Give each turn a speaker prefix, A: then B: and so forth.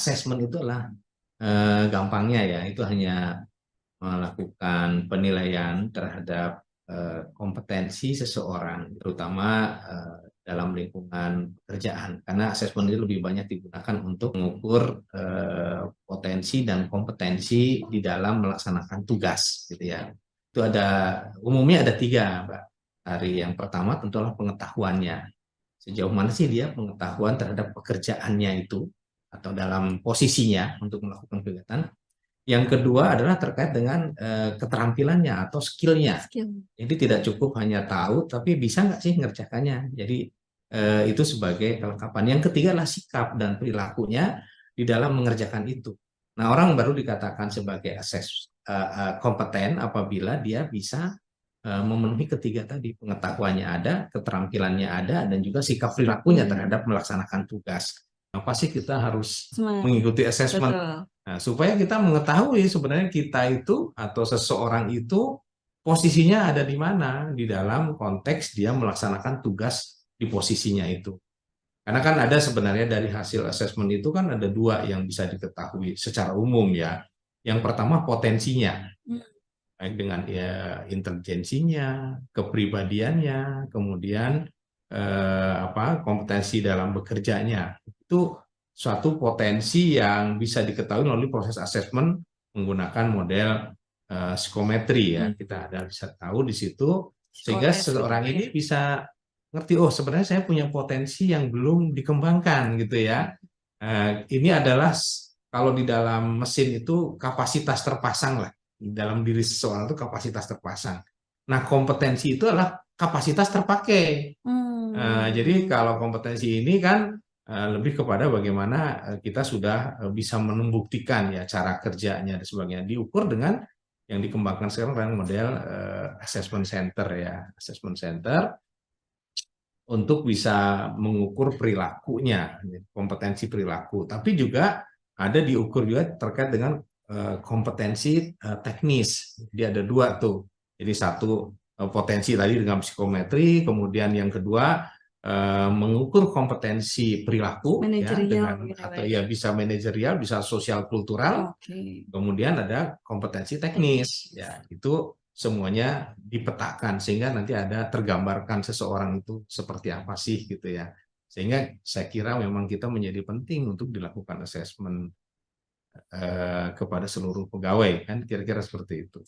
A: assessment itu adalah gampangnya ya, itu hanya melakukan penilaian terhadap kompetensi seseorang, terutama dalam lingkungan pekerjaan. Karena asesmen itu lebih banyak digunakan untuk mengukur potensi dan kompetensi di dalam melaksanakan tugas, gitu ya. Itu umumnya ada 3, Mbak. Hari yang pertama tentulah pengetahuannya. Sejauh mana sih dia pengetahuan terhadap pekerjaannya itu atau dalam posisinya untuk melakukan kegiatan. Yang kedua adalah terkait dengan keterampilannya atau skill-nya. Jadi tidak cukup hanya tahu, tapi bisa nggak sih ngerjakannya. Jadi itu sebagai kelengkapan. Yang ketiga adalah sikap dan perilakunya di dalam mengerjakan itu. Nah, orang baru dikatakan sebagai kompeten apabila dia bisa memenuhi ketiga tadi. Pengetahuannya ada, keterampilannya ada, dan juga sikap perilakunya terhadap melaksanakan tugas. Apa sih kita harus mengikuti asesmen? Nah, supaya kita mengetahui sebenarnya kita itu atau seseorang itu posisinya ada di mana di dalam konteks dia melaksanakan tugas di posisinya itu. Karena kan ada sebenarnya dari hasil asesmen itu kan ada 2 yang bisa diketahui secara umum ya. Yang pertama potensinya, baik dengan ya intelijensinya, kepribadiannya, kemudian kompetensi dalam bekerjanya. Itu suatu potensi yang bisa diketahui melalui proses asesmen menggunakan model psikometri ya. Kita bisa tahu di situ sehingga seseorang ini bisa ngerti, oh sebenarnya saya punya potensi yang belum dikembangkan gitu ya. Ini adalah kalau di dalam mesin itu kapasitas terpasang lah. Di dalam diri seseorang itu kapasitas terpasang. Nah, kompetensi itu adalah kapasitas terpakai. Jadi kalau kompetensi ini kan lebih kepada bagaimana kita sudah bisa membuktikan ya cara kerjanya dan sebagainya. Diukur dengan yang dikembangkan sekarang dengan model assessment center ya, assessment center untuk bisa mengukur perilakunya, kompetensi perilaku. Tapi juga ada diukur juga terkait dengan kompetensi teknis. Jadi ada 2 tuh. Jadi satu potensi tadi dengan psikometri, kemudian yang kedua mengukur kompetensi perilaku ya dengan atau ya bisa manajerial, bisa sosial kultural. Kemudian ada kompetensi teknis ya, itu semuanya dipetakan sehingga nanti ada tergambarkan seseorang itu seperti apa sih gitu ya. Sehingga saya kira memang kita menjadi penting untuk dilakukan asesmen kepada seluruh pegawai kan kira-kira seperti itu.